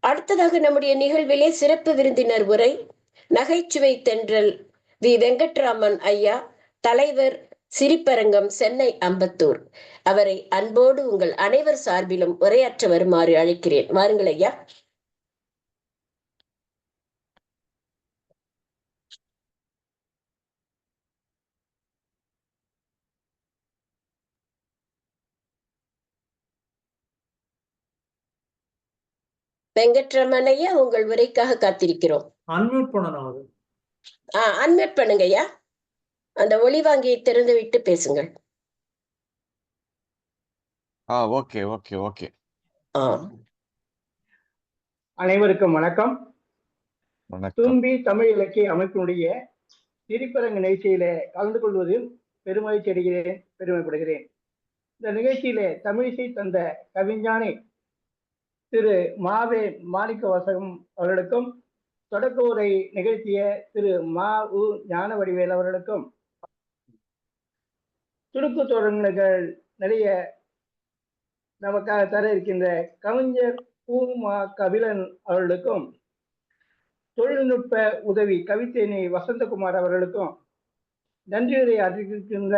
அடுத்ததாக நம்முடைய நிகழ்விலே சிறப்பு விருந்தினர் உரை நகைச்சுவை தென்றல் வி வெங்கட்ராமன் ஐயா, தலைவர், சிரிப்பரங்கம், சென்னை அம்பத்தூர். அவரை அன்போடு உங்கள் அனைவர் சார்பிலும் உரையாற்ற வருமாறு அழைக்கிறேன். வாருங்கள் ஐயா. வெங்கட்ராமன் ஐயா, உங்கள் உரைக்காக காத்திருக்கிறோம். அன்மியூட் பண்ணணும். அன்மியூட் பண்ணுங்க ஐயா. அந்த ஒளிவாங்கியை திறந்து விட்டு பேசுங்கள். Okay okay okay. அனைவருக்கும் வணக்கம். வணக்கம். தும்பி தமிழ் இலக்கிய அமைப்பினுடைய சிரிப்பரங்கு நிகழ்ச்சியில கலந்து கொள்வதில் பெருமகிழ்ச்சி அடைகிறேன், பெருமைப்படுகிறேன். இந்த நிகழ்ச்சியில தமிழிசை தந்த கவிஞானி திரு மாவே மாணிக்க வாசகம் அவர்களுக்கும், தொடக்க உரை நிகழ்த்திய திரு மா உ ஞான வடிவேல் அவர்களுக்கும், துடுக்கு தொடர்கள் நிறைய நமக்காக தர இருக்கின்ற கவிஞர் பூ மா கபிலன் அவர்களுக்கும், தொழில்நுட்ப உதவி கவித்தேனி வசந்தகுமார் அவர்களுக்கும், நன்றியுரை அறிவிக்கின்ற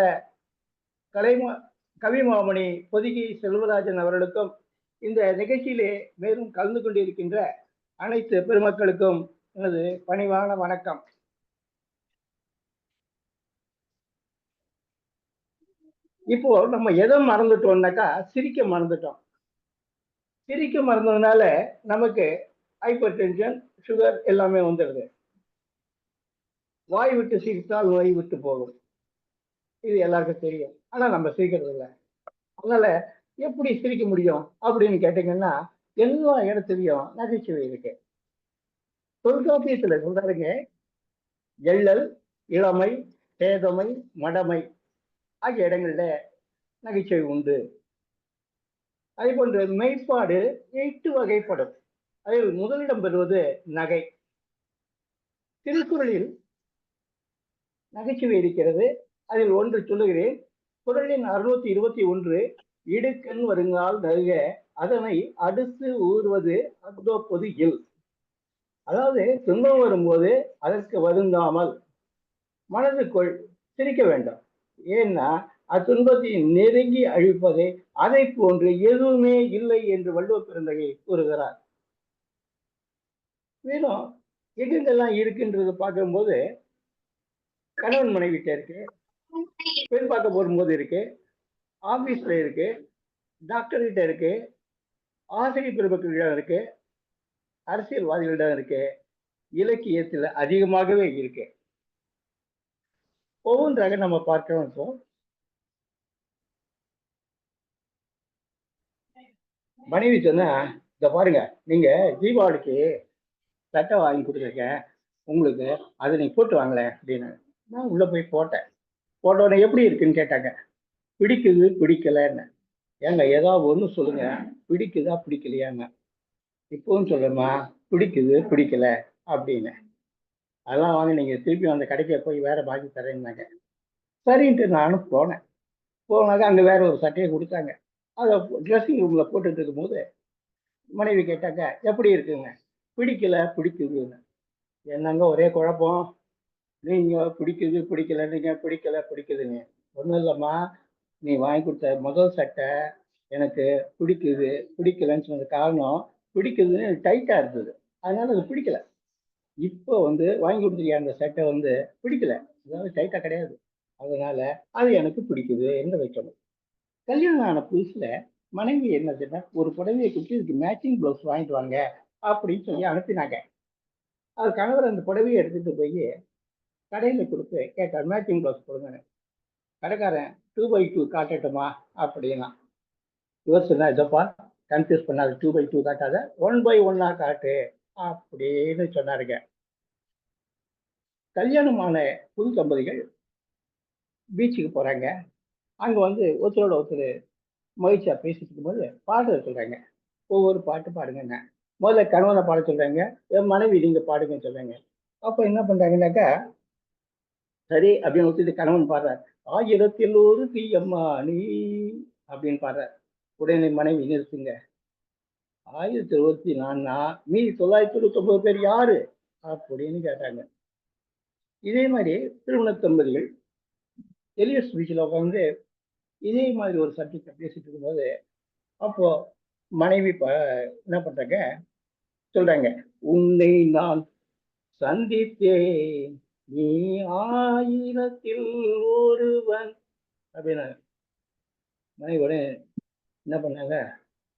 கவிமாமணி பொதிகை செல்வராஜன் அவர்களுக்கும், இந்த நிகழ்ச்சியிலே மேலும் கலந்து கொண்டிருக்கின்ற அனைத்து பெருமக்களுக்கும் எனது பணிவான வணக்கம். இப்போ நம்ம எதை மறந்துட்டோம்னாக்கா சிரிக்க மறந்துட்டோம். சிரிக்க மறந்ததுனால நமக்கு ஹைப்பர் டென்ஷன், சுகர் எல்லாமே வந்துடுது. வாய் விட்டு சிரித்தால் நோய் விட்டு போகும், இது எல்லாருக்கும் தெரியும். ஆனா நம்ம சிரிக்கிறது இல்லை. அதனால எப்படி சிரிக்க முடியும் அப்படின்னு கேட்டீங்கன்னா, எல்லா இடத்துலையும் நகைச்சுவை இருக்கு. தொல்காப்பியத்துல சொல்றாருங்க, எள்ளல், இளமை, சேதமை, மடமை ஆகிய இடங்கள்ல நகைச்சுவை உண்டு. அதே போன்று மெய்ப்பாடு 8 வகைப்படும். அதில் முதலிடம் பெறுவது நகை. திருக்குறளில் நகைச்சுவை இருக்கிறது. அதில் ஒன்று சொல்லுகிறேன். குறளின் 621, இடுக்கண் வருங்கால் நல்க அதனை அடுத்து ஊறுவது அக்தோப்பது இல். அதாவது துன்பம் வரும்போது அதற்கு வருந்தாமல் மனதுக்குள் சிரிக்க வேண்டும். ஏன்னா அத்துன்பத்தை நெருங்கி அழிப்பதை அதை போன்று எதுவுமே இல்லை என்று வள்ளுவ பெருந்தகை கூறுகிறார். மேலும் எங்கெங்கெல்லாம் இருக்குன்றது பார்க்கும்போது, கணவன் மனைவிட்ட இருக்கு, பெண் பார்க்க போகும்போது இருக்கு, ஆபீஸ்ல இருக்கு, டாக்டர் கிட்ட இருக்கு, ஆசிரியர் பெருமக்களிடம் இருக்கு, அரசியல்வாதிகளிடம் இருக்கு, இலக்கியத்தில் அதிகமாகவே இருக்கு. ஒவ்வொன்றாக நம்ம பார்க்கிறோம். இப்போ மனைவி சொன்னா, இத பாருங்க, நீங்க தீபாவளிக்கு சட்டை வாங்கி கொடுத்துருக்கேன் உங்களுக்கு, அதை நீ போட்டு வாங்கலேன் அப்படின்னு. நான் உள்ள போய் போட்டேன். போட்ட உடனே எப்படி இருக்குன்னு கேட்டாங்க. பிடிக்குது பிடிக்கலன்னு. ஏங்க ஏதாவது ஒன்று சொல்லுங்க, பிடிக்குதா பிடிக்கலையாங்க. இப்போவும் சொல்லுமா, பிடிக்குது பிடிக்கல அப்படின்னு. அதெல்லாம் வாங்க, நீங்க திருப்பி அந்த கடைக்கு போய் வேற பாக்கி தரேன்னாங்க. சரின்ட்டு நானும் போனேன். போனாக்க அங்கே வேற ஒரு சட்டையை கொடுத்தாங்க. அதை ட்ரெஸ்ஸிங் ரூம்ல போட்டுட்டு இருக்கும்போது மனைவி கேட்டாங்க, எப்படி இருக்குங்க. பிடிக்கல பிடிக்குதுன்னு. என்னங்க ஒரே குழப்பம், நீங்க பிடிக்குது பிடிக்கல, நீங்க பிடிக்கல பிடிக்குதுங்க. ஒன்றும் இல்லைம்மா, நீ வாங்கி கொடுத்த முதல் சட்டை எனக்கு பிடிக்குது பிடிக்கலன்னு சொன்னது காரணம், பிடிக்குதுன்னு டைட்டா இருந்தது, அதனால அது பிடிக்கல. இப்போ வாங்கி கொடுத்துருக்க அந்த சட்டை பிடிக்கல, அதாவது டைட்டா கிடையாது, அதனால அது எனக்கு பிடிக்குது என்று வைக்கணும். கல்யாணம் ஆன புதுசுல மனைவி என்ன சொன்னா, ஒரு புடவையை கொடுத்து இதுக்கு மேட்சிங் பிளவுஸ் வாங்கிட்டு வாங்க அப்படின்னு சொல்லி அனுப்பினாங்க. அது கணவர் அந்த புடவையை எடுத்துட்டு போய் கடையில கொடுத்து கேட்டார், மேட்சிங் பிளவுஸ் கொடுங்க. கடைக்காரன் 2x2 காட்டட்டுமா அப்படின்னா, இவர் சொன்னா, இதப்பா கன்ஃபியூஸ் பண்ணாது, 2x2 காட்டாத, 1x1 காட்டு அப்படின்னு சொன்னாருங்க. கல்யாணமான புது தம்பதிகள் பீச்சுக்கு போறாங்க. அங்க ஒருத்தரோட ஒருத்தர் மகிழ்ச்சியா பேசிட்டு இருக்கும்போது பாடுற சொல்றாங்க. ஒவ்வொரு பாட்டு பாடுங்க. முதல்ல கணவனை பாட சொல்றாங்க, என் மனைவி நீங்க பாடுங்கன்னு சொல்றாங்க. அப்ப என்ன பண்றாங்கன்னாக்கா, சரி அப்படின்னு ஒத்துட்டு கணவன் பாடுறார், 1000 ஒரு தீயம்மா நீ அப்படின்னு பாடுறார். உடனே மனைவி நிறுத்துங்க, 1024னா மீதி 929 பேர் யாரு அப்படின்னு கேட்டாங்க. இதே மாதிரி திருமண தம்பதிகள் எலியஸ் பீச்சில் உட்காந்து இதே மாதிரி ஒரு சப்ஜெக்டை பேசிட்டு இருக்கும்போது, அப்போ மனைவி என்ன பண்றாங்க சொல்றாங்க, உன்னை நான் சந்தித்தேன் நீ 1000ல் ஒருவன் அப்படின்னாங்க. மனைவி உடனே என்ன பண்ணாங்க,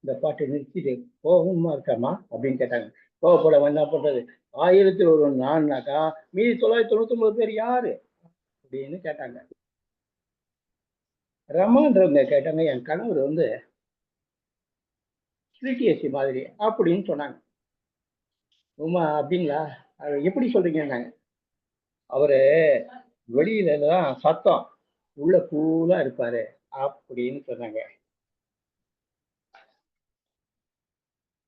இந்த பாட்டை நிறுத்திட்டு கோபமா இருக்காமா அப்படின்னு கேட்டாங்க. கோவப்பட என்ன பண்றது, 1000ல் ஒருவன் நான்னாக்கா மீதி 999 பேர் யாரு அப்படின்னு கேட்டாங்க. ரமான்றவங்க கேட்டாங்க, என் கணவர் வந்து சிடிஎஸ்சி மாதிரி அப்படின்னு சொன்னாங்க. உமா அப்படிங்களா, அது எப்படி சொல்றீங்கன்னாங்க. அவரு வெளியில தான் சத்தம், உள்ள கூலா இருப்பாரு அப்படின்னு சொன்னாங்க.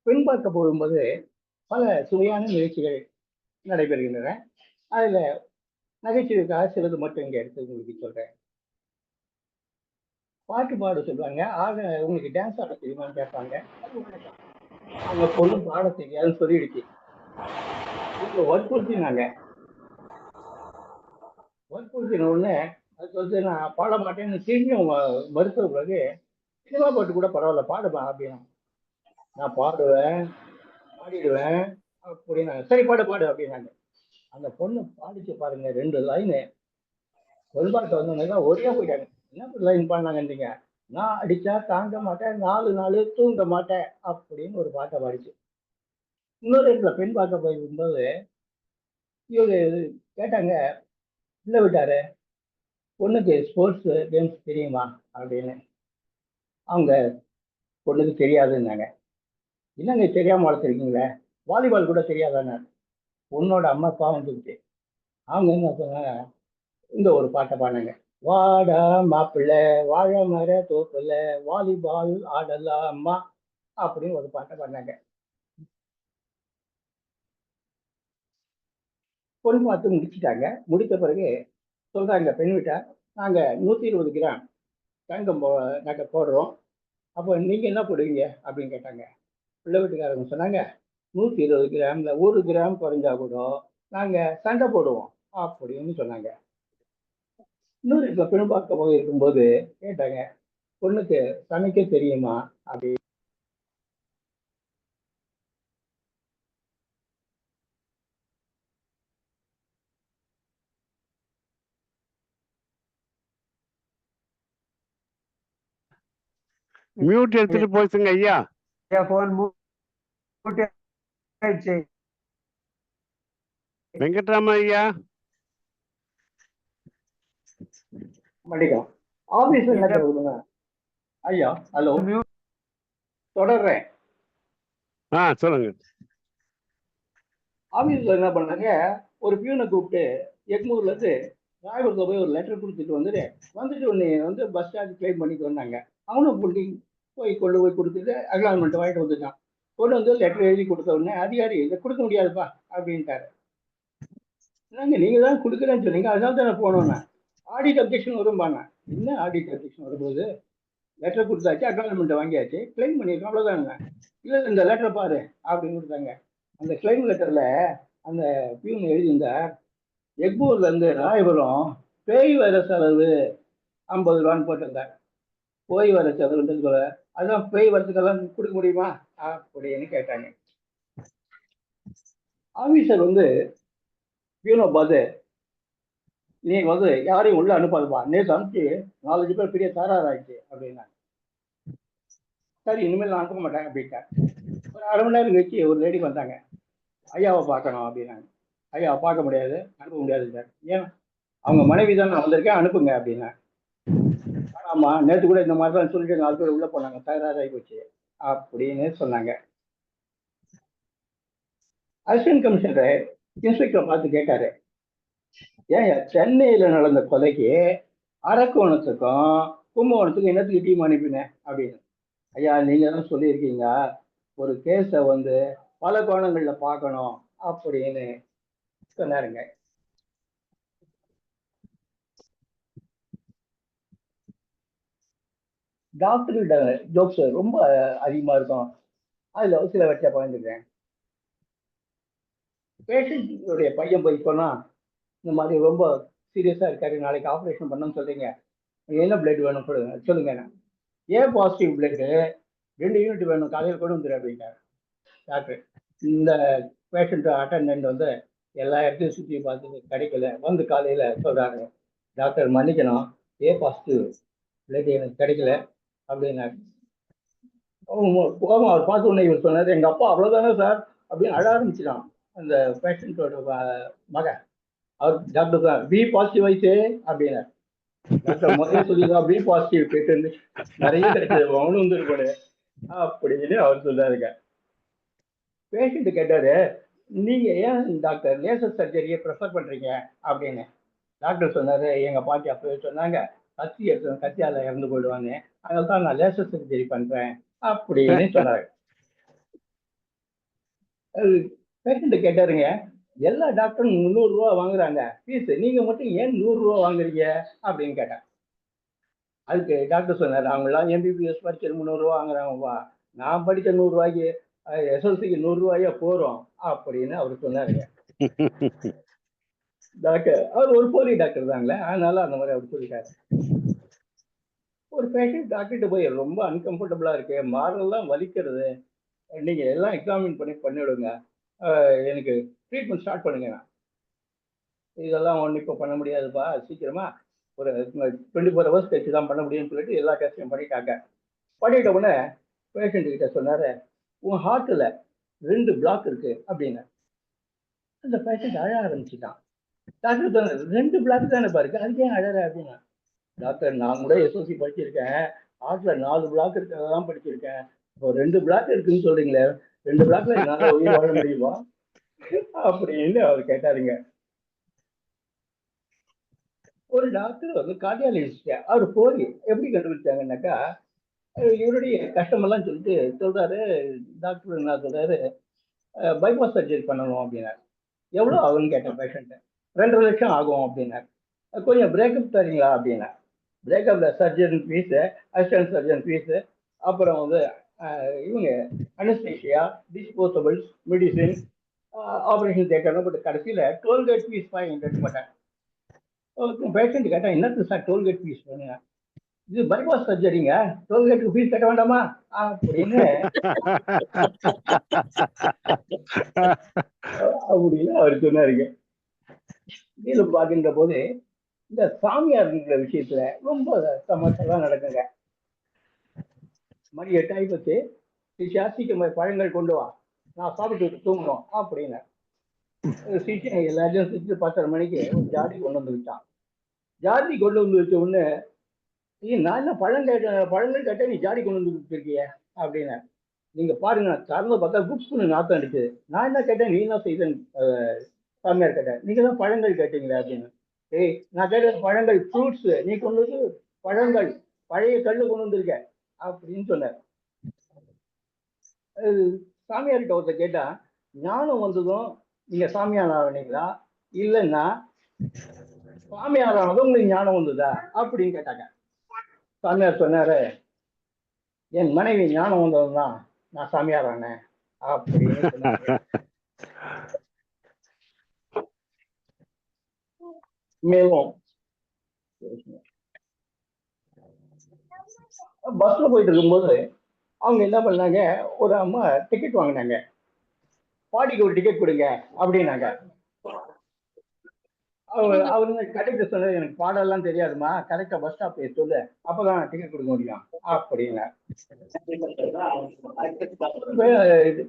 பெண் பார்க்க போகும்போது பல சுவையான நிகழ்ச்சிகள் நடைபெறுகின்றன. அதுல நகைச்சுவைக்காக சிலது மட்டும் இங்க எடுத்து உங்களுக்கு சொல்றேன். பாட்டு பாட சொல்லுவாங்க. ஆக உங்களுக்கு டான்ஸ் ஆட தெரியுமான்னு கேட்பாங்க. அவங்க பொண்ணு பாட தெரியாதுன்னு சொல்லிடுச்சு. இவங்க வற்புறுத்தினாங்க. வற்புறுத்தின உடனே அது வந்து நான் பாட மாட்டேன்னு திரும்பியும் மறுத்த பிறகு, சினிமா பாட்டு கூட பரவாயில்ல பாடுமா அப்படின்னா, நான் பாடுவேன் பாடிடுவேன் அப்படின்னாங்க. சரி பாடு பாடு அப்படின்னாங்க. அந்த பொண்ணு பாடிச்சு பாருங்க, 2 லைனு சொல்பாட்ட வந்தவங்க ஒரே போயிட்டாங்க. என்ன லைன் பாடினாங்கன்றீங்க, நான் அடிச்சா தாங்க மாட்டேன் 4 நாள் தூங்க மாட்டேன் அப்படின்னு ஒரு பாட்டை பாடிச்சு. இன்னொரு இடத்துல பெண் பார்க்க போயிருக்கும்போது இவரு கேட்டாங்க, இல்லை விட்டாரு பொண்ணுக்கு ஸ்போர்ட்ஸ் கேம்ஸ் தெரியுமா அப்படின்னு. அவங்க பொண்ணுக்கு தெரியாதுன்னாங்க. என்னங்க தெரியாம வளர்த்துருக்கீங்களே, வாலிபால் கூட தெரியாதானே. பொண்ணோட அம்மா அப்பா வந்துருச்சு. அவங்க என்ன சொன்னாங்க, இந்த ஒரு பாட்டை பாடினாங்க. வாடா மாப்பிள்ளை வாழை மர தோப்புல வாலிபால் ஆடலாமா அப்படின்னு ஒரு பாட்டை பாடினாங்க. பொண்ணு பார்த்து முடிச்சுட்டாங்க. முடித்த பிறகு சொல்றாங்க பெண் வீட்டார், நாங்க 120 கிராம் தங்கம் நாங்க போடுறோம், அப்போ நீங்க என்ன போடுவீங்க அப்படின்னு கேட்டாங்க. பிள்ளை வீட்டுக்காரங்க சொன்னாங்க, 120 கிராம்ல 1 கிராம் குறைஞ்சா கூட நாங்க சண்டை போடுவோம் அப்படின்னு சொன்னாங்க. இன்னொரு இடத்துல பெண் பார்க்க போய் இருக்கும்போது கேட்டாங்க, பொண்ணுக்கு சமைக்க தெரியுமா அப்படி. மியூட் எடுத்துட்டு போச்சுங்க ஐயா. போன் மூட் ஆயிடுச்சு. வெங்கட்ராம ஐயா. மன்னிக்கும். ஆபீஸ்ல என்ன சொல்லுங்க ஐயா. ஹலோ, தொடர்றேன். சொல்லுங்க. ஆபீஸ்ல என்ன பண்ணாங்க, ஒரு பியூனை கூப்பிட்டு எக்மூர்ல இருந்து ராயபுரத்துல போய் ஒரு லெட்டர் கொடுத்துட்டு வந்துட்டு உன்னை வந்து பஸ் சார்ஜ் கிளைம் பண்ணிட்டு வந்தாங்க. அவனும் கொண்டு போய் கொடுத்துட்டு அக்னாலஜ்மெண்ட் வாங்கிட்டு வந்துட்டான். கொண்டு வந்து லெட்டர் எழுதி கொடுத்த உடனே அதிகாரி இதை கொடுக்க முடியாதுப்பா அப்படின்ட்டாரு. நீங்க தான் கொடுக்குறேன்னு சொன்னீங்க, அதனால தான் போனோன்னே ஆடிட் அப்ஜெக்ஷன் வரும்பாங்க. என்ன ஆடிட் அப்ஜெக்ஷன் வரும்போது, லெட்டர் கொடுத்தாச்சு, அக்னாலஜ்மெண்ட் வாங்கியாச்சு, கிளைம் பண்ணியிருக்கோம், அவ்வளோதாங்க. இல்லை இந்த லெட்டரை பாரு அப்படின்னு கொடுத்தாங்க. அந்த கிளைம் லெட்டர்ல அந்த பியூன் எழுதியிருந்தார், எக்மூர்ல இருந்து ராயபுரம் பேய் வர செலவு 50 ரூபான்னு போட்டிருந்தார். போய் வர செலவுன்றது அதான் பேய் வரத்துக்கெல்லாம் கொடுக்க முடியுமா அப்படின்னு கேட்டாங்க. ஆபீசர் வந்து பியூனை பார்த்து, நீ வந்து யாரையும் உள்ள அனுப்பாதுப்பா, நேற்று அனுப்பிச்சு 4 பேர் பெரிய தகராறு ஆயிடுச்சு அப்படின்னா. சரி இனிமேல் நான் அனுப்ப மாட்டேன் அப்படின்ட்டேன். ஒரு அரை மணி நேரம் கழிச்சு ஒரு லேடி வந்தாங்க, ஐயாவை பார்க்கணும் அப்படின்னாங்க. ஐயாவை பார்க்க முடியாது, அனுப்ப முடியாது சார். ஏன், அவங்க மனைவி தான் நான் வந்திருக்கேன், அனுப்புங்க அப்படின்னா. ஆமா நேற்று கூட இந்த மாதிரி தான் சொல்லிட்டு 4 பேர் உள்ள போனாங்க, தகராறு ஆகி போச்சு அப்படின்னு சொன்னாங்க. அசிஸ்டன்ட் கமிஷனர் இன்ஸ்பெக்டர் பார்த்து கேட்டாரு, ஏன் சென்னையில நடந்த கொலைக்கு அரக்கோணத்துக்கும் கும்பகோணத்துக்கும் என்னத்துக்கு டீம் அனுப்பினேன் அப்படின்னு. ஐயா நீங்க தான் சொல்லியிருக்கீங்க ஒரு கேஸை வந்து பல கோணங்கள்ல பார்க்கணும் அப்படின்னு சொன்னாருங்க. டாக்டர்கிட்ட ஜோக்ஸ் ரொம்ப அதிகமா இருக்கும். அதுல ஒரு சில வச்சா பகிர்ந்துக்கிறேன். பேஷண்ட்டுடைய பையன் போய் சொன்னா, இந்த மாதிரி ரொம்ப சீரியஸா இருக்காரு, நாளைக்கு ஆப்ரேஷன் பண்ணணும்னு சொல்றீங்க, என்ன பிளட் வேணும் சொல்லுங்க. ஏ பாசிட்டிவ் பிளட் 2 யூனிட் வேணும், காலையில் கொண்டு வந்துரு அப்படின்ட்டார் டாக்டர். இந்த பேஷண்ட் அட்டண்டன்ட் வந்து எல்லா இடத்தையும் சுற்றி பார்த்து கிடைக்கல, வந்து காலையில சொல்றாரு, டாக்டர் மன்னிக்கணும், ஏ பாசிட்டிவ் பிளட் எனக்கு கிடைக்கல அப்படின்னாரு. கோபம் அவர் பார்த்து உடனே இவர் சொன்னார், எங்க அப்பா அவ்வளவுதானே சார் அப்படின்னு அழ ஆரம்பிச்சிடான் அந்த பேஷண்டோட மகன். அவர் டாக்டர் சார் பி பாசிட்டிவ் ஆயிடுச்சு அப்படின்னாரு. டாக்டர் முதல்ல சொல்லிதான் பி பாசிட்டிவ் கேட்டு நிறைய கிடைச்சது அவனு வந்துருப்பாரு அப்படின்னு அவர் சொன்னாருங்க. பேஷண்ட் கேட்டாரு, நீங்க ஏன் டாக்டர் லேசர் சர்ஜரியை ப்ரிஃபர் பண்றீங்க அப்படின்னு. டாக்டர் சொன்னாரு, எங்க பாட்டி அப்பவே சொன்னாங்க, கத்தியால இறந்து போயிடுவாங்க, அதனால தான் நான் லேசர் சர்ஜரி பண்றேன் அப்படின்னு சொன்னாரு. பேஷண்ட் கேட்டாருங்க, எல்லா டாக்டரும் 300 ரூபா வாங்குறாங்க ஃபீஸ், நீங்க மட்டும் ஏன் 100 ரூபா வாங்குறீங்க அப்படின்னு கேட்டேன். அதுக்கு டாக்டர் சொன்னார், அவங்களாம் எம்பிபிஎஸ் படிச்சு 300 ரூபா வாங்குறாங்கப்பா, நான் படிச்ச 100 ரூபாய்க்கு எஸ்எல்சிக்கு 100 ரூபாயா போறோம் அப்படின்னு அவர் சொன்னாருங்க. டாக்டர் அவர் ஒரு போலி டாக்டர் தாங்களே, அதனால அந்த மாதிரி அவர் சொல்லிட்டாரு. ஒரு பேஷண்ட் டாக்டர்கிட்ட போய் ரொம்ப அன்கம்ஃபர்டபுளா இருக்கு, மாரெல்லாம் வலிக்கிறது, நீங்க எல்லாம் எக்ஸாமின் பண்ணிவிடுங்க, எனக்கு ட்ரீட்மெண்ட் ஸ்டார்ட் பண்ணுங்க. இதெல்லாம் ஒன்றும் இப்போ பண்ண முடியாதுப்பா, சீக்கிரமா ஒரு 24 ஹவர்ஸ் கழிச்சு தான் பண்ண முடியும்னு சொல்லிட்டு எல்லா டெஸ்ட்டையும் பண்ணிட்டாங்க. பண்ணிட்ட உடனே பேஷண்ட் கிட்ட சொன்னாரு, உன் ஹார்ட்ல 2 பிளாக் இருக்கு அப்படின்னு. அந்த பேஷண்ட் அழ ஆரம்பிச்சுட்டான். டாக்டர் சொன்னார், 2 பிளாக் தானே பாருக்கு, அதுக்கே அழற அப்படின்னா. டாக்டர் நான் கூட எஸ்எல்சி படிச்சிருக்கேன், ஹார்ட்ல 4 பிளாக் இருக்கிறதான் படிச்சிருக்கேன், இப்போ 2 பிளாக் இருக்குன்னு சொல்றீங்களே, 2 பிளாக்ல என்னால உயிர் வாழ முடியுமா அப்படின்னு அவர் கேட்டாருங்க. ஒரு டாக்டர் வந்து கார்டியாலஜிஸ்ட், அவர் போய் எப்படி கண்டுபிடிச்சாங்கன்னாக்கா, இவருடைய கஷ்டமெல்லாம் சொல்லிட்டு சொல்றாரு, டாக்டர் என்ன சொல்றாரு, பைபாஸ் சர்ஜரி பண்ணணும் அப்படின்னாரு. எவ்வளோ ஆகும்னு கேட்டேன் பேஷண்ட்டு. 2.5 லட்சம் ஆகும் அப்படின்னாரு. கொஞ்சம் பிரேக்கப் தரீங்களா அப்படின்னா. பிரேக்கப்ல surgeon fees, assistant surgeon fees, அப்புறம் வந்து இவங்க அனஸ்தீசியா, டிஸ்போசபிள்ஸ், மெடிசின், ஆப்ரேஷன் தேட்டர்னு போட்டு கடைசியில் டோல்கேட் ஃபீஸ் 500 போட்டேன். பேஷண்ட் கேட்டா, என்னத்துக்கு சார் டோல்கேட் ஃபீஸ் பண்ணுங்க, இது பைபாஸ் சர்ஜரிங்க, டோல்கேட்டுக்கு ஃபீஸ் கட்ட வேண்டாமா அப்படின்னு அவர் சொன்னாருங்க. மேலும் பார்க்கின்ற போது இந்த சாமியார்ங்கிற விஷயத்துல ரொம்ப சமஸ்யெல்லாம் நடக்குங்க. மணி 8 ஆகிப்போச்சு, சிஷியா பழங்கள் கொண்டு வா, நான் சாப்பிட்டு தூங்கணும் அப்படின்னு. சிஷியன் எல்லாத்தையும் சுற்றி 10:30 மணிக்கு ஒரு ஜாடி கொண்டு வந்து வச்சான். ஜாதி கொண்டு வந்து வச்ச உடனே, நான் என்ன பழங்கள் கேட்டேன், நீ ஜாடி கொண்டு வந்து வச்சிருக்கிய அப்படின்னு. நீங்க பாருங்க, திறந்து பார்த்தா குப்ஸ்னு நாத்தம் அடிக்குது, நான் என்ன கேட்டேன், நீ என்ன செய்த சாமியார் கேட்டேன், நீங்க தான் பழங்கள் கேட்டீங்களே அப்படின்னு. ஏய், நான் கேட்டது பழங்கள், ஃப்ரூட்ஸ், நீ கொண்டு வந்து பழங்கள், பழைய கல்லு கொண்டு வந்திருக்க அப்படின்னு சொன்னார். சாமியார்கிட்ட ஒருத்தர் கேட்டா, ஞானம் வந்ததும் நீங்க சாமியார் ஆனீங்களா, இல்லைன்னா சாமியார் ஆனதும் உங்களுக்கு ஞானம் வந்ததா அப்படின்னு கேட்டாங்க. சாமியார் சொன்னாரு, என் மனைவி ஞானம் வந்ததும் தான் நான் சாமியார் ஆனேன் அப்படின்னு சொன்னாரு. மேலும் பஸ்ல போயிட்டு இருக்கும்போது அவங்க என்ன பண்ணாங்க, ஒரு அம்மா டிக்கெட் வாங்கினாங்க, பாடிக்கு ஒரு டிக்கெட் கொடுங்க அப்படின்னாங்க. அவருங்க கரெக்டா சொன்னது, எனக்கு பாடெல்லாம் தெரியாதுமா, கரெக்டா பஸ் ஸ்டாப் சொல்லு, அப்பதான் டிக்கெட் கொடுக்க முடியும் அப்படிங்க.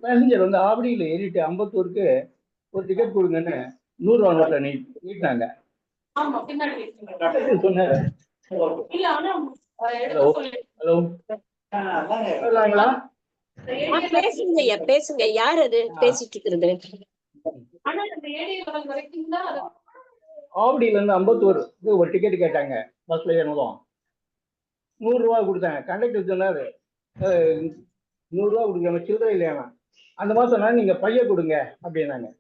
பேசஞ்சர் வந்து ஆவடியில் ஏறிட்டு அம்பத்தூருக்கு ஒரு டிக்கெட் கொடுங்கன்னு 100 ரூபா நோட்டை நீட்டினாங்க. சொன்னாரு, ஹலோ ஹலோ பேசுங்க, யார் அது பேசிட்டு இருக்கிறது? ஆவடியில இருந்து அம்பத்தூர் ஒரு டிக்கெட் கேட்டாங்க, பஸ்ல ஏறணும், 100 ரூபா கொடுத்தாங்க. கண்டக்டர் சொன்னாரு, 100 ரூபா கொடுக்காம சில்லறை இல்லையா, அந்த மாதிரி சொன்னா நீங்க பைய கொடுங்க அப்படின்னாங்க.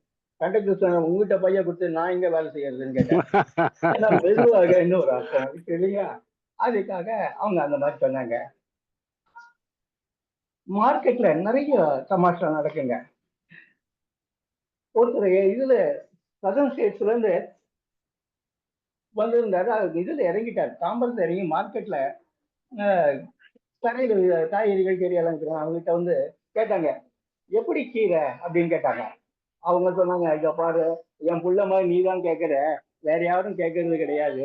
கண்டக்டர் சொன்ன, உங்ககிட்ட பைய கொடுத்து நான் எங்க வேலை செய்யறதுன்னு கேட்டேன். ஏன்னா மெதுவாக இன்னொரு அர்த்தம் இல்லையா, அதுக்காக அவங்க அந்த மாதிரி சொன்னாங்க. மார்க்கெட்ல நிறைய தமாஷா நடக்குங்க. ஒருத்தர் இதுல சதர்ன் ஸ்டேட்ஸ்ல இருந்து வந்திருந்தாரு. இதுல இறங்கிட்டாரு, தாம்பரத்துல இறங்கி மார்க்கெட்ல கடையில் காய்கறிகள் கீரையெல்லாம் இருக்கிறாங்க. அவங்ககிட்ட வந்து கேட்டாங்க, எப்படி கீரை அப்படின்னு கேட்டாங்க. அவங்க சொன்னாங்க, இங்க பாரு, என் புள்ள மாதிரி நீ தான் கேட்குற, வேற யாரும் கேட்கறது கிடையாது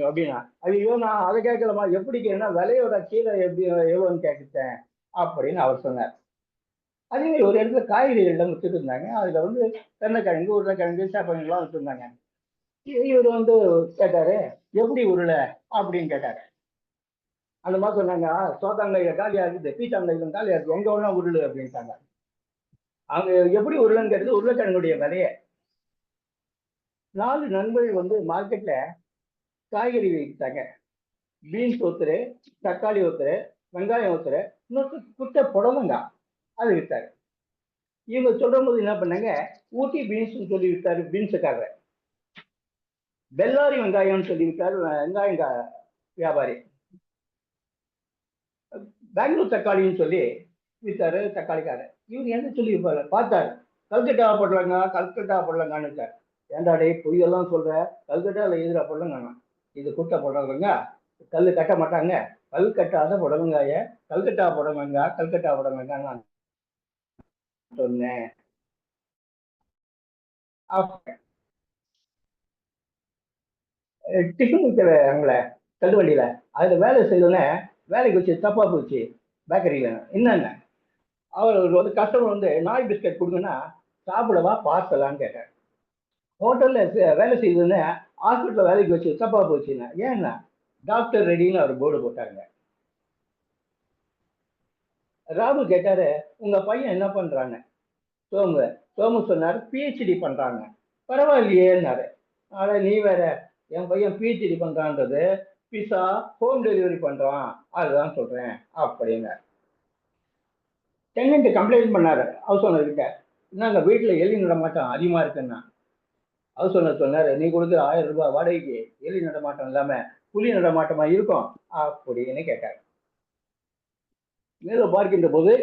அப்படின்னா. ஐயோ, நான் அதை கேட்கலமா, எப்படி கீரைனா விலையோட கீரை எப்படி எவ்வளோன்னு கேட்டுட்டேன் அப்படின்னு அவர் சொன்னார். அதே மாதிரி ஒரு இடத்துல காய்கறிகள்லாம் வித்துட்டு இருந்தாங்க. அதுல வந்து தென்னைக்கிழங்கு, உருளைக்கிழங்கு, சேப்பங்கெல்லாம் வித்துருந்தாங்க. இவர் வந்து கேட்டாரு, எப்படி உருளை அப்படின்னு கேட்டாரு. அந்த மாதிரி சொன்னாங்க, சோத்தாங்காயில காலியா இருக்குது, பீச்சாங்காயில காலியா இருக்கு, எங்க வேணா உருளு அப்படின்ட்டாங்க. அவங்க எப்படி உருளைன்னு கேட்டது உருளைக்கிழங்குடைய விலைய. 4 நண்பர்கள் வந்து மார்க்கெட்ல காய்கறி விற்றாங்க. பீன்ஸ் ஒருத்தர், தக்காளி ஒருத்தர், வெங்காயம் ஒருத்தர், இன்னொருத்தர் குட்டை புடலங்காய் அது விற்றாரு. இவங்க சொல்லும் போது என்ன பண்ணாங்க, ஊட்டி பீன்ஸ் சொல்லி விற்றாரு பீன்ஸுக்காக. பெல்லாரி வெங்காயம்னு சொல்லி விற்றாரு வெங்காயம் வியாபாரி. பெங்களூர் தக்காளின்னு சொல்லி விற்றாரு தக்காளிக்காரர். இவங்க என்ன சொல்லி பார்த்தாரு, கல்கட்டா போடலாங்க, கல்கட்டா போடலாங்கன்னு விற்றாரு. ஏண்டாடே பொய்யெல்லாம் சொல்ற, கல்கட்டாவில் எதிராக போடலங்க, இது குட்டை போடுறவங்க கல் கட்ட மாட்டாங்க, கல் கட்டாத புடலங்காய கல்கட்டா புடலங்க, கல்கட்டா புடலங்க நான் சொன்னேன். டிஃபன் விற்கிறவங்கள தள்ளுவண்டியில அதுல வேலை செய்யணும்னே வேலைக்கு வச்சு தப்பா போச்சு பேக்கரியில. என்னென்ன அவர் வந்து கஸ்டமர் வந்து நாய் பிஸ்கட் கொடுங்கன்னா சாப்பிடவா பார்சலான்னு கேட்டார். ஹோட்டல்ல வேலை செய்யுதுன்னு ஹாஸ்பிட்டல்ல வேலைக்கு வச்சு தப்பா போச்சுன்னா ஏன்னா டாக்டர் ரெடின்னு அவர் போர்டு போட்டாங்க. ராபு கேட்டாரு, உங்க பையன் என்ன பண்றாங்க? சோமு சொன்னாரு, பிஹெச்டி பண்றாங்க. பரவாயில்லையேன்னாரு. ஆனா நீ வேற, என் பையன் பிஹெச்டி பண்றான்றது பிஸா ஹோம் டெலிவரி பண்றான் அதுதான் சொல்றேன் அப்படின்னாரு. டெனன்ட் கம்ப்ளைண்ட் பண்ணாரு ஹவுஸ் ஓனர் கிட்ட, என்னங்க வீட்டுல எலி நடமாட்டம் அதிகமா இருக்குன்னா. ஹவுஸ் ஓனர் சொன்னாரு, நீ கொடுக்குற 1000 ரூபாய் வாடகைக்கு எலி நடமாட்டம் இல்லாம புலி நடமாட்டமா இருக்கும் அப்படின்னு கேட்டாரு. மேலும் பார்க்கின்ற போது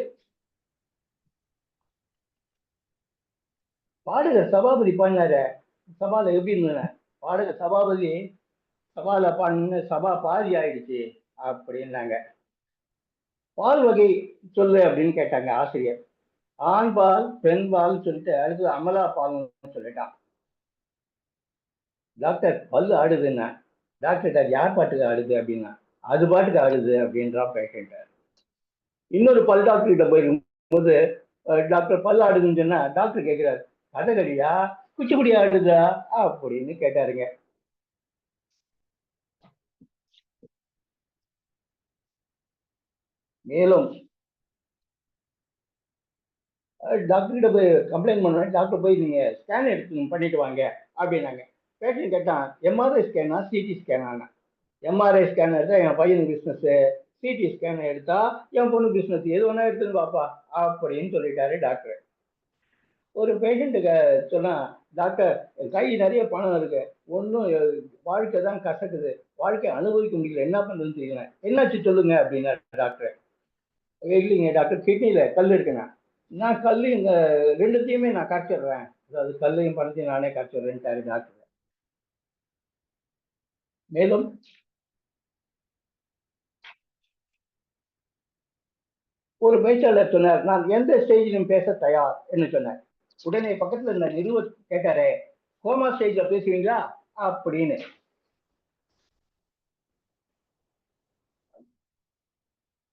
பாடகர் சபாபதி பாடினாரு. சபால எப்படி இருந்தன பாடகர் சபாபதி சபால பாடின சபா பாதி ஆயிடுச்சு அப்படின்னாங்க. பால் வகை சொல்லு அப்படின்னு கேட்டாங்க ஆசிரியர். ஆண் பால், பெண் பால் சொல்லிட்டு அடுத்து அமலா பால்னு சொல்லிட்டான். டாக்டர் பல்லு ஆடுதுன்னா, டாக்டர் யார் பாட்டுக்கு ஆடுது அப்படின்னா, அது பாட்டுக்கு ஆடுது அப்படின்றா பேஷண்ட். இன்னொரு பல் டாக்டர் கிட்ட போயிருக்கும்போது டாக்டர் பல்லு ஆடுதுன்னு சொன்னா டாக்டர் கேட்கிறாரு, கதகடியா குச்சிக்குடி ஆடுதா அப்படின்னு கேட்டாருங்க. மேலும் டாக்டர் கிட்ட போய் கம்ப்ளைண்ட் பண்ணுவேன். டாக்டர் போய் நீங்க ஸ்கேன் எடுத்து பண்ணிட்டு வாங்க அப்படின்னாங்க. பேஷண்ட் கேட்டான், எம்ஆர்ஐ ஸ்கேனா சிடி ஸ்கேனா? எம்ஆர்ஐ ஸ்கேன் எடுத்தா என் பையனுக்கு பிஸ்னஸ், சிடி ஸ்கேன் எடுத்தா என் பொண்ணு பிஸ்னஸ், எது வேணா எடுத்துன்னு பாப்பா அப்படின்னு சொல்லிட்டாரு டாக்டர். ஒரு பேஷண்ட்டுக்கு சொன்னா, டாக்டர் கை நிறைய பணம் இருக்கு, ஒன்றும் வாழ்க்கை தான் கசக்குது, வாழ்க்கையை அனுபவிக்க முடியல, என்ன பண்றதுன்னு தெரியல, என்னாச்சு சொல்லுங்க அப்படின்னா டாக்டர். இல்லைங்க டாக்டர், கிட்னியில கல் இருக்குண்ணா. நான் கல் இந்த ரெண்டுத்தையுமே நான் கரைச்சிடுறேன், அதாவது கல்லையும் பணத்தையும் நானே கரைச்சிடுறேன்ட்டாரு டாக்டர். மேலும் ஒரு பேச்சாளர் சொன்னார், நான் எந்த ஸ்டேஜிலும் பேச தயார் என்று சொன்னார். உடனே பக்கத்துல இருந்த நிறுவனர் கேட்டாரு, கோமா ஸ்டேஜ்ல பேசுவீங்களா அப்படின்னு.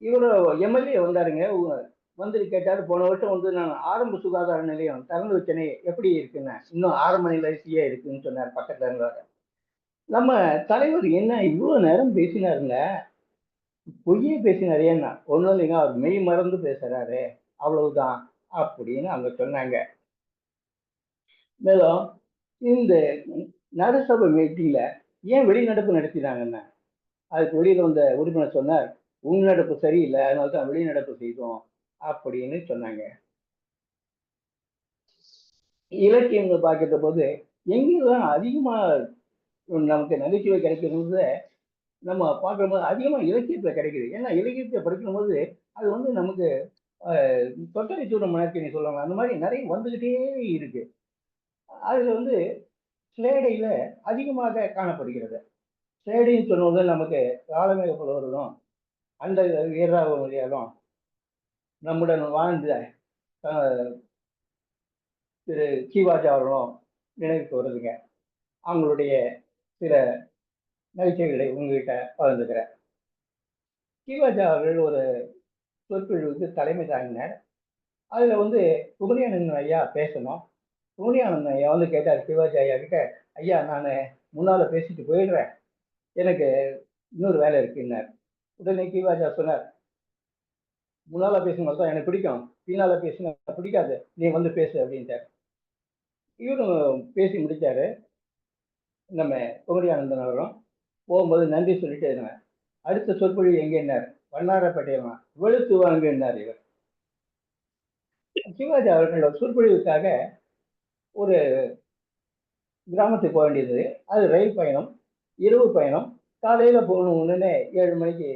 இவரு எம்எல்ஏ வந்தாருங்க. வந்து கேட்டாரு, போன வருஷம் வந்து நான் ஆரம்ப சுகாதார நிலையம் திறந்து வச்சனே எப்படி இருக்குன்னு, இன்னும் ஆரம்ப நிலையத்திலேயே இருக்குன்னு சொன்னார் பக்கத்துல இருந்தாரு. நம்ம தலைவர் என்ன இவ்வளவு நேரம் பேசினாருங்க, பொய்யே பேசினாரு, ஏன்னா ஒண்ணும் இல்லைங்க, அவர் மெய் மறந்து பேசுறாரு அவ்வளவுதான் அப்படின்னு அவங்க சொன்னாங்க. மேலும் இந்த நகரசபை மீட்டிங்ல ஏன் வெளிநடப்பு நடத்தினாங்கன்னா, அதுக்கு வெளியில வந்த உறுப்பினர் சொன்னார், உள்நடப்பு சரியில்லை, அதனால தான் வெளிநடப்பு செய்தோம் அப்படின்னு சொன்னாங்க. இலக்கியங்கள் பார்க்கின்ற போது எங்கெல்லாம் அதிகமா நமக்கு நகைச்சுவை கிடைக்கிறது நம்ம பார்க்கும்போது அதிகமாக இலக்கியத்தில் கிடைக்குது. ஏன்னா இலக்கியத்தை படிக்கும்போது அது வந்து நமக்கு தொட்டனை சூட மணற்கேணி சொல்லுவாங்க. அந்த மாதிரி நிறைய வந்துக்கிட்டே இருக்கு. அதில் வந்து ஸ்லேடையில் அதிகமாக காணப்படுகிறது. ஸ்லேடைன்னு சொன்னது நமக்கு காலமேக புலவர்களும் அந்த வீரராகவும் நம்முடன் வாழ்ந்த திரு சிவாஜி அவர்களும் நினைவுக்கு வருதுங்க. அவங்களுடைய சில நகைச்சுவைகளை உங்ககிட்ட பகிர்ந்துக்கிறேன். சிவாஜி அவர்கள் ஒரு சொற்பொழிவுக்கு தலைமை தாங்கினார். அதில் வந்து குமரியானந்தன் ஐயா பேசணும். குமரியானந்தன் ஐயா வந்து கேட்டார் சிவாஜி ஐயா கிட்ட, ஐயா நான் முன்னால் பேசிட்டு போயிடுறேன், எனக்கு இன்னொரு வேலை இருக்குன்னார். உடனே சிவாஜா சொன்னார், முன்னால் பேசும்போது தான் எனக்கு பிடிக்கும், பின்னால் பேசினா பிடிக்காது, நீ வந்து பேசு அப்படின்ட்டார். இவரும் பேசி முடித்தார். நம்ம குமரியானந்தன் அவரும் போகும்போது நன்றி சொல்லிட்டு இருந்தேன். அடுத்த சொற்பொழிவு எங்கேன்னார், வண்ணாரப்பேட்டையமா வெளுத்து வாங்கினார் இவர். சிவாஜி அவர்களோட சொற்பொழிவுக்காக ஒரு கிராமத்துக்கு போக வேண்டியது. அது ரயில் பயணம், இரவு பயணம். காலையில் போகணும். உடனே 7 மணிக்கு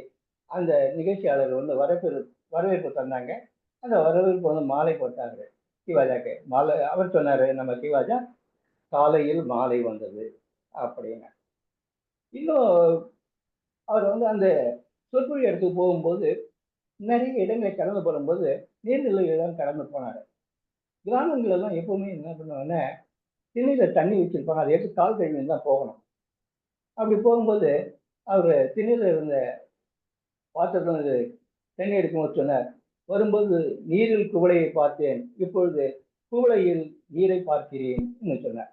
அந்த நிகழ்ச்சியாளர் வந்து வரவேற்பு தந்தாங்க. அந்த வரவேற்பு வந்து மாலை போட்டாங்க சிவாஜாக்கு. மாலை அவர் சொன்னார், நம்ம சிவாஜா காலையில் மாலை வந்தது அப்படின்னு. இன்னும் அவர் வந்து அந்த சொற்பொழிவு இடத்துக்கு போகும்போது நிறைய இடங்களை கடந்து போகும்போது நீர்நிலைகள் கடந்து போனார். கிராமங்களெல்லாம் எப்பவுமே என்ன பண்ணுவாங்கன்னா திண்ணையில் தண்ணி வச்சிருப்பாங்க, அதை எடுத்து கால் கழுவி தான் போகணும். அப்படி போகும்போது அவர் திண்ணையில் இருந்த பாத்திரத்தில் தண்ணி எடுக்கும்போது சொன்னார், வரும்போது நீரில் குவளையை பார்த்தேன், இப்பொழுது குவளையில் நீரை பார்க்கிறேன் சொன்னார்.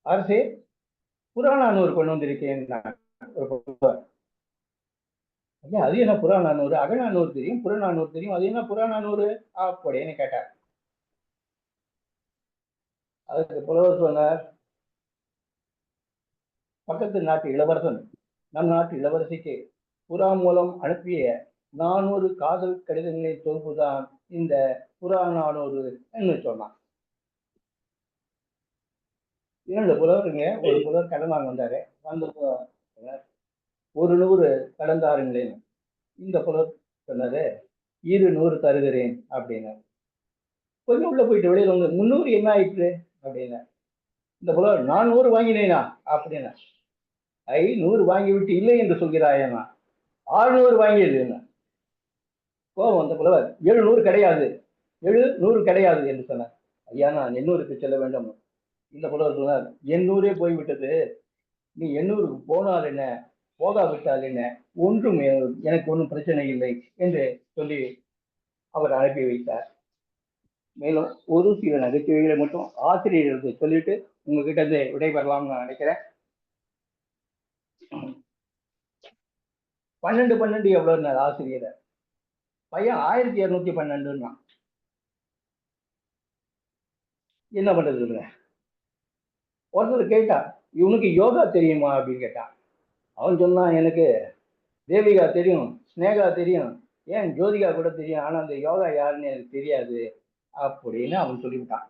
அரசே புறநானூறு கொண்டு வந்திருக்கேன். அது என்ன புறநானூறு? அகநானூறு தெரியும், புறநானூறு தெரியும், அது என்ன புறநானூறு அப்படின்னு கேட்டார். அதுக்கு புலவர் சொன்னார், பக்கத்து நாட்டு இளவரசன் நம் நாட்டு இளவரசிக்கு புறா மூலம் அனுப்பிய 400 காதல் கடிதங்களின் தொகுப்புதான் இந்த புறநானூறு என்று சொன்னான். 2 புலவருங்க. ஒரு புலவர் கடன் வாங்க வந்தாரு. வந்து ஒரு 100 கடன் தாருங்களேன். இந்த புலவர் சொன்னாரு 200 தருகிறேன் அப்படின்னு. கொஞ்சம் உள்ள போயிட்டு வெளியில வந்து 300 என்ன ஆயிற்று அப்படின்னு. இந்த புலவர் 400 வாங்கினேனா அப்படின்னா. 100 வாங்கிவிட்டு இல்லை என்று சொல்கிறாயேனா, 600 வாங்கியது என்ன கோபம் வந்த புலவர் 700 கிடையாது, 700 கிடையாது என்று சொன்னார். ஐயா நான் 800க்கு செல்ல வேண்டும். இந்த புலவர் சொன்னார், 800 போய்விட்டது, நீ 800க்கு போனால் என்ன போகாவிட்டால் என்ன, ஒன்றும் எனக்கு ஒன்றும் பிரச்சனை இல்லை என்று சொல்லி அவர் அனுப்பி வைத்தார். மேலும் ஒரு சில நகைச்சுவைகளை மட்டும் ஆசிரியர்களுக்கு சொல்லிட்டு உங்ககிட்ட இருந்து விடைபெறலாம்னு நான் நினைக்கிறேன். 12 எவ்வளவு ஆசிரியர் பையன் 1212. என்ன பண்றது? ஒருத்தர் கேட்டா இவனுக்கு யோகா தெரியுமா அப்படின்னு கேட்டான். அவன் சொன்னான், எனக்கு தேவிகா தெரியும், ஸ்னேகா தெரியும், ஏன் ஜோதிகா கூட தெரியும், ஆனா அந்த யோகா யாருன்னு எனக்கு தெரியாது அப்படின்னு அவன் சொல்லிவிட்டான்.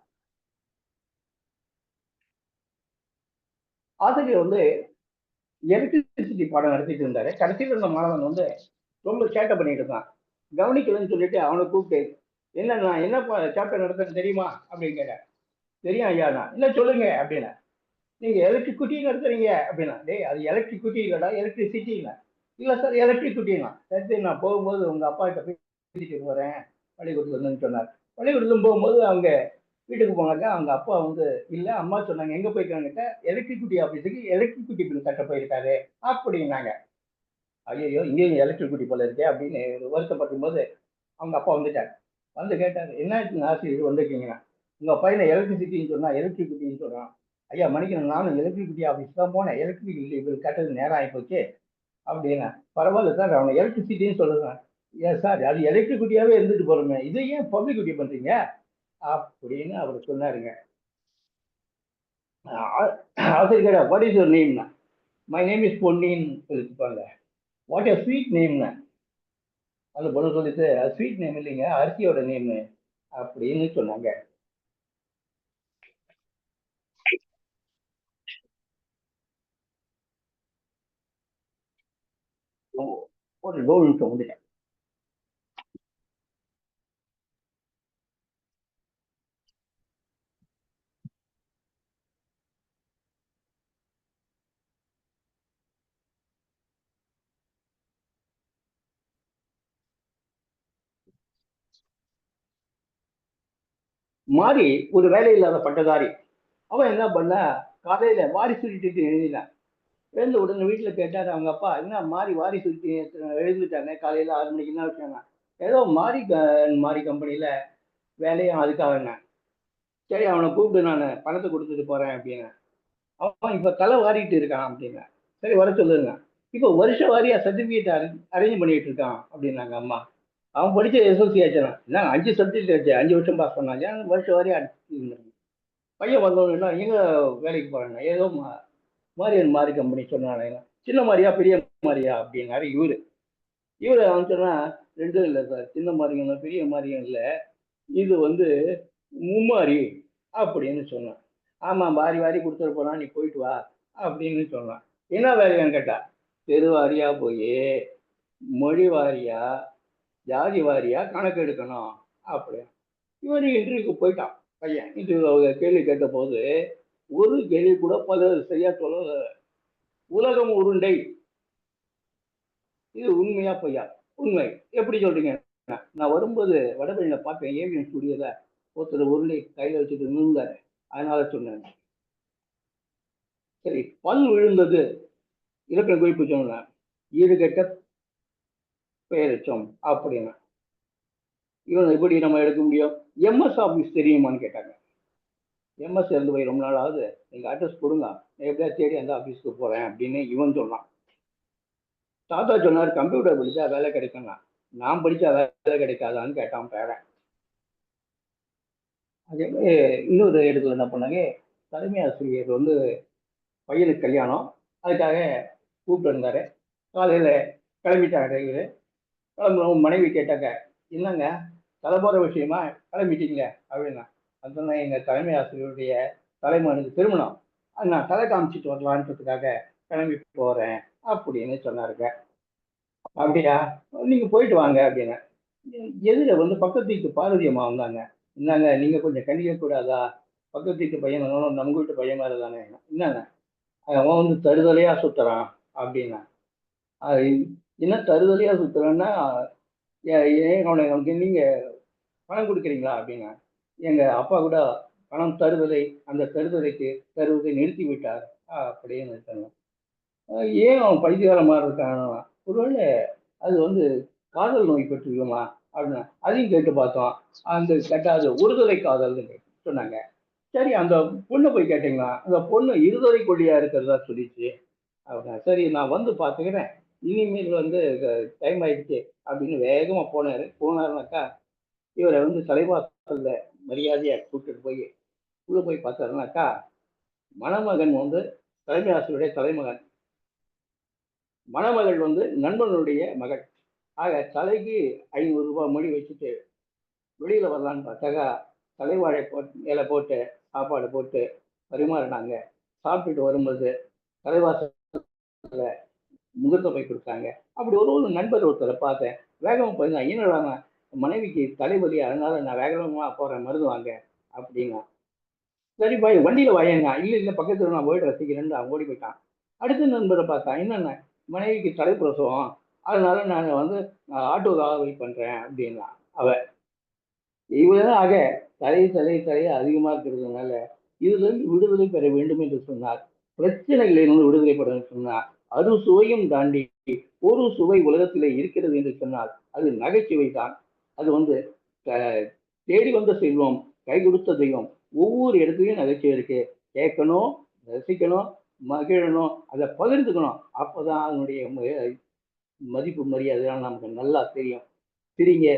ஆசிரியர் வந்து எலக்ட்ரிசிட்டி பாடம் நடத்திட்டு இருந்தாரு. கடைசியில் இருந்த மாணவன் வந்து ரொம்ப சேட்டை பண்ணிட்டு இருக்கான். கவனிக்கலன்னு சொல்லிட்டு அவனை கூப்பிட்டு, என்ன நான் என்ன சாப்டர் நடத்துறேன்னு தெரியுமா அப்படின்னு கேட்டேன். தெரியும் ஐயா. நான் என்ன சொல்லுங்க அப்படின்னா, நீங்க எலக்ட்ரிசிட்டி நடத்துறீங்க அப்படின்னா. டேய் அது எலக்ட்ரிசிட்டி இல்லடா, எலக்ட்ரிசிட்டி இல்லை. இல்லை சார் எலக்ட்ரிசிட்டினா. சரி நான் போகும்போது உங்க அப்பா கிட்ட பேசிட்டு போறேன் பள்ளிக்கூடத்துலன்னு சொன்னார். பள்ளிக்கூடத்துல போகும்போது அவங்க வீட்டுக்கு போனாங்க. அவங்க அப்பா வந்து இல்லை, அம்மா சொன்னாங்க எங்க போயிருக்காங்க, எலக்ட்ரிசிட்டி ஆஃபீஸுக்கு எலக்ட்ரிசிட்டி பில் கட்ட போயிருக்காரு அப்படின்னாங்க. ஐயோ இங்கேயும் எலக்ட்ரிசிட்டி போல இருக்கே அப்படின்னு வருத்தப்படும் போது அவங்க அப்பா வந்துட்டார். வந்து கேட்டார், என்ன ஆசிரியர் வந்திருக்கீங்கன்னா, உங்க பையனை எலக்ட்ரிசிட்டின்னு சொன்னா எலக்ட்ரிசிட்டின்னு சொல்றான். ஐயா மணிக்கணும், நானும் எலக்ட்ரிசிட்டி ஆஃபீஸ் தான் போனேன், எலக்ட்ரிசிட்டி பில் கட்டுறது நேரம் ஆகிப்போச்சு அப்படின்னா. பரவாயில்ல சார், அவனை எலக்ட்ரிசிட்டின்னு சொல்லுறேன். ஏன் சார் அது எலக்ட்ரிசிட்டியாவே இருந்துட்டு போறோமே, இதை ஏன் பப்ளிசிட்டி பண்றீங்க அப்படின்னு அவர் சொன்னாருங்க. ஆசிரியர் வாட் இஸ் யுவர் நேம்னா, மை நேம் இஸ் பொன்னின்னு சொல்லிட்டுப்பாங்க. வாட் எ ஸ்வீட் நேம்னா, அந்த பொண்ணு சொல்லிட்டு அது ஸ்வீட் நேம் இல்லைங்க, அரிசியோட நேம் அப்படின்னு சொன்னாங்க. ஒரு டோல் நிமிஷம் வந்துட்டேன். மாறி ஒரு வேலையில்லாத பட்டதாரி. அவன் என்ன பண்ண, காலையில வாரி சுருட்டிட்டு எழுதினான். எழுந்த உடனே வீட்டுல கேட்டாரு அவங்க அப்பா, என்ன மாறி வாரி சுருட்டி எழுந்துட்டாங்க காலையில 6 மணிக்கு என்ன வச்சாங்க. ஏதோ மாறி கம்பெனில வேலையும் அதுக்காக. சரி அவனை கூப்பிட்டு நான் பணத்தை கொடுத்துட்டு போறேன் அப்படின்னு. அவன் இப்ப தலை வாரிட்டு இருக்கான் அப்படின்னா. சரி வர சொல்லுங்க. இப்போ வருஷ வாரியா சர்டிபிகேட் அரேஞ்ச் பண்ணிட்டு இருக்கான் அப்படின்னாங்க அம்மா. அவன் படிச்ச எஸ்எல்சி ஆச்சான். என்ன 5 சப்ஜெக்ட் ஆச்சு, 5 வருஷம் பாஸ் பண்ணாங்க. வருஷ வாரியா அடிச்சிருந்தாங்க. பையன் வந்தவங்கன்னா எங்க வேலைக்கு போறாங்க, ஏதோ மாரியன் மாறி கம்பெனி சொன்னாங்க. சின்ன மாரியா பெரிய மாரியா அப்படின்னாரு இவரு. அவன் சொன்னா, ரெண்டும் இல்லை சார், சின்ன மாரியும் இல்லை பெரிய மாரியும் இல்லை, இது வந்து மும்மாரி அப்படின்னு சொன்னான். ஆமா வாரி வாரி கொடுத்துட்டு போனா, நீ போயிட்டு வா அப்படின்னு சொன்னான். என்ன வேலையான்னு கேட்டா, தெரு வாரியா போய் மொழி வாரியா ஜாதி வாரியா கணக்கு எடுக்கணும் அப்படி. இவன் இன்டர்வியூக்கு போயிட்டான் பையன். இன்டர்வியூ கேள்வி கேட்ட போது ஒரு கேள்வி கூட சரியா சொல்ல. உலகம் உருண்டை, இது உண்மையா பொய்யா? உண்மை. எப்படி சொல்றீங்க? நான் வரும்போது வடபழனியில பார்த்தேன், ஏவிஎம் ஸ்டுடியோல ஒருத்தர் உருண்டை கையில வச்சுட்டு நின்றாரு, அதனால சொன்னேன். சரி, பல் விழுந்தது, இலக்கண குறிப்பு சொன்னேன், ஈடுகட்ட பெயரச்சம் அப்படின்னா. இவன் எப்படி நம்ம எடுக்க முடியும்? எம்எஸ் ஆஃபீஸ் தெரியுமான்னு கேட்டாங்க. எம்எஸ் இருந்து போய் ரொம்ப நாள் ஆகுது, நீங்க அட்ரஸ் கொடுங்க, நான் எப்படியா தேடி அந்த ஆஃபீஸ்க்கு போறேன் அப்படின்னு இவன் சொன்னான். தாத்தா சொன்னார், கம்ப்யூட்டர் படிச்சா வேலை கிடைக்கும்னா. நான் படிச்சா வேலை கிடைக்காதான்னு கேட்டான் பேரன். அதே மாதிரி இன்னொரு இடத்துல என்ன பண்ணாங்க, தலைமை ஆசிரியர் வந்து பையனுக்கு கல்யாணம், அதுக்காக கூப்பிட்டு இருந்தாரு. காலையில கிளம்பிட்டாங்க. இவரு கிளம்புறவங்க மனைவி கேட்டாங்க, என்னங்க தலை போற விஷயமா கிளம்பிட்டீங்க அப்படின்னா. அதுதான் எங்க தலைமை ஆசிரியருடைய தலைமகனுக்கு திருமணம், அது நான் தலை காமிச்சிட்டு வரலான்றதுக்காக கிளம்பி போறேன் அப்படின்னு சொன்னாருங்க. அப்படியா, நீங்க போயிட்டு வாங்க அப்படின்னு. எதிர வந்து பக்கத்து வீட்டு பார்வதி அம்மா வந்தாங்க. என்னங்க நீங்க கொஞ்சம் கண்டிக்க கூடாதா, பக்கத்து வீட்டு பையன் நம்ம வீட்டு பையன் மாதிரி தானே, என்னங்க அவன் வந்து தருதலையா சுத்துறான் அப்படின்னா. அது என்ன தருதலையா சுத்துறான்னா, ஏன் அவனுக்கு நீங்க பணம் கொடுக்குறீங்களா அப்படின்னா. எங்க அப்பா கூட பணம் தருவதை, அந்த தருவதை நிறுத்தி விட்டார் அப்படின்னு சொன்னான். ஏன் அவன் பைத்தியகாரமா இருக்கான், ஒருவேளை அது வந்து காதல் நோய் பெற்றுக்குமா அப்படின்னா. அதையும் கேட்டு பார்த்தோம். அந்த கேட்டா அது ஒருதலை காதல்னு சொன்னாங்க. சரி அந்த பொண்ணை போய் கேட்டீங்களா, அந்த பொண்ணு இருதலை கொள்ளியா இருக்கிறதா சொல்லிச்சு அப்படின்னா. சரி நான் வந்து பார்த்துக்கிறேன், இனிமேல் வந்து டைம் ஆயிடுச்சு அப்படின்னு வேகமா போனாருனாக்கா, இவரை வந்து தலைவாசல்ல மரியாதையா கூப்பிட்டு போய் உள்ள போய் பார்த்தாருனாக்கா, மணமகன் வந்து தலைமை ஆசிரியருடைய தலைமகன், மணமகள் வந்து நண்பனுடைய மகள். ஆக தலைக்கு 500 ரூபாய் மொழி வச்சுட்டு வெளியில வரலான்னு பார்த்தாக்கா, தலைவாழை இலை போட்டு சாப்பாடு போட்டு பரிமாறினாங்க. சாப்பிட்டுட்டு வரும்போது தலைவாசல்ல முகூர்த்த போய் கொடுத்தாங்க. அப்படி ஒரு நண்பர் ஒருத்தரை பார்த்தேன், வேகமாக போயிருந்தேன். என்னடா மனைவிக்கு தலைவலி, அதனால நான் வேகமா போறேன், மருந்து வாங்க அப்படின்னா. சரி பாய் வண்டியில வாயங்க, இல்லை இல்லை பக்கத்துல நான் போயிட்டு ரசிக்கிறேன்னு அவன் ஓடி போயிட்டான். அடுத்த நண்பரை பார்த்தா, என்னென்ன மனைவிக்கு தலைப்பிரசவம், அதனால நான் வந்து ஆட்டோக்காக வெயிட் பண்றேன் அப்படின்னா. அவ இவ்வளவு ஆக தலையை அதிகமா இருக்கிறதுனால இதுல இருந்து விடுதலை பெற வேண்டும் என்று சொன்னார். பிரச்சனைகளிலிருந்து விடுதலை பெற சொன்னார். சுவையும் தாண்டி ஒரு சுவை உலகத்திலே இருக்கிறது என்று சொன்னால் அது நகைச்சுவை தான். அது வந்து தேடி வந்த செல்வம், கை கொடுத்த தெய்வம். ஒவ்வொரு இடத்துலையும் நகைச்சுவை இருக்கு. கேட்கணும், ரசிக்கணும், மகிழணும், அதை பகிர்ந்துக்கணும். அப்பதான் அதனுடைய மதிப்பு மரியாதை நமக்கு நல்லா தெரியும். சிரிங்க,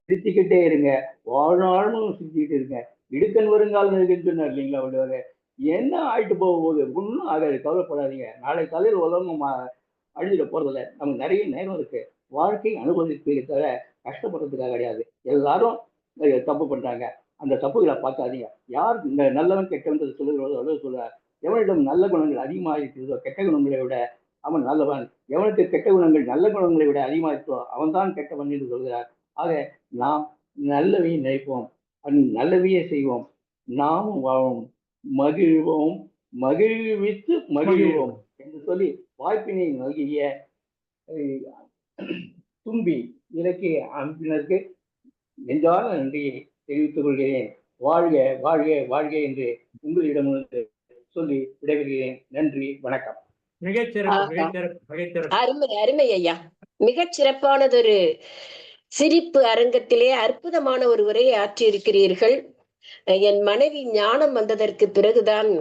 சிரிச்சுக்கிட்டே இருங்க, வாழ்நாளும் சிரிச்சுக்கிட்டு இருங்க. இடுக்கன் வருங்காலம் இருக்குன்னு சொன்னார் இல்லைங்களா வள்ளுவர். என்ன ஆயிட்டு போக போகுது, ஒன்றும் ஆகாது, கவலைப்படாதீங்க. நாளை காலையில் உலகம் அழிஞ்சிட போறதில்ல. நமக்கு நிறைய நேரம் இருக்கு. வாழ்க்கை அனுபவிப்பதற்காக, கஷ்டப்படுறதுக்காக கிடையாது. எல்லாரும் தப்பு பண்றாங்க, அந்த தப்புகளை பார்க்காதீங்க. யார் இந்த நல்லவன் கெட்டவன் சொல்லுகிறதோ சொல்ல எவனிடம் நல்ல குணங்கள் அதிகமாக இருக்கிறதோ கெட்ட குணங்களை விட அவன் நல்லவன், எவனுக்கு கெட்ட குணங்கள் நல்ல குணங்களை விட அதிகமாக இருக்கிறதோ அவன் தான் கெட்டவன் என்று சொல்கிறார். ஆக நாம் நல்லவையை நினைப்போம், நல்லவையே செய்வோம், நாமும் வாழும், மகிழ்வோம், மகிழ்வித்து மகிழ்வோம் என்று சொல்லி வாய்ப்பினை நல்கிய தும்பி இலக்கிய அமைப்பினருக்கு நெஞ்சார்ந்த நன்றியை தெரிவித்துக் கொள்கிறேன். வாழ்க வாழ்க வாழ்க என்று உங்களிடமிருந்து சொல்லி விடைபெறுகிறேன். நன்றி, வணக்கம். அருமை அருமை ஐயா. மிகச் சிறப்பானதொரு சிரிப்பு அரங்கத்திலே அற்புதமான ஒரு உரையை ஆற்றியிருக்கிறீர்கள். என் மனைவி ஞானம் வந்ததற்கு பிறகுதான்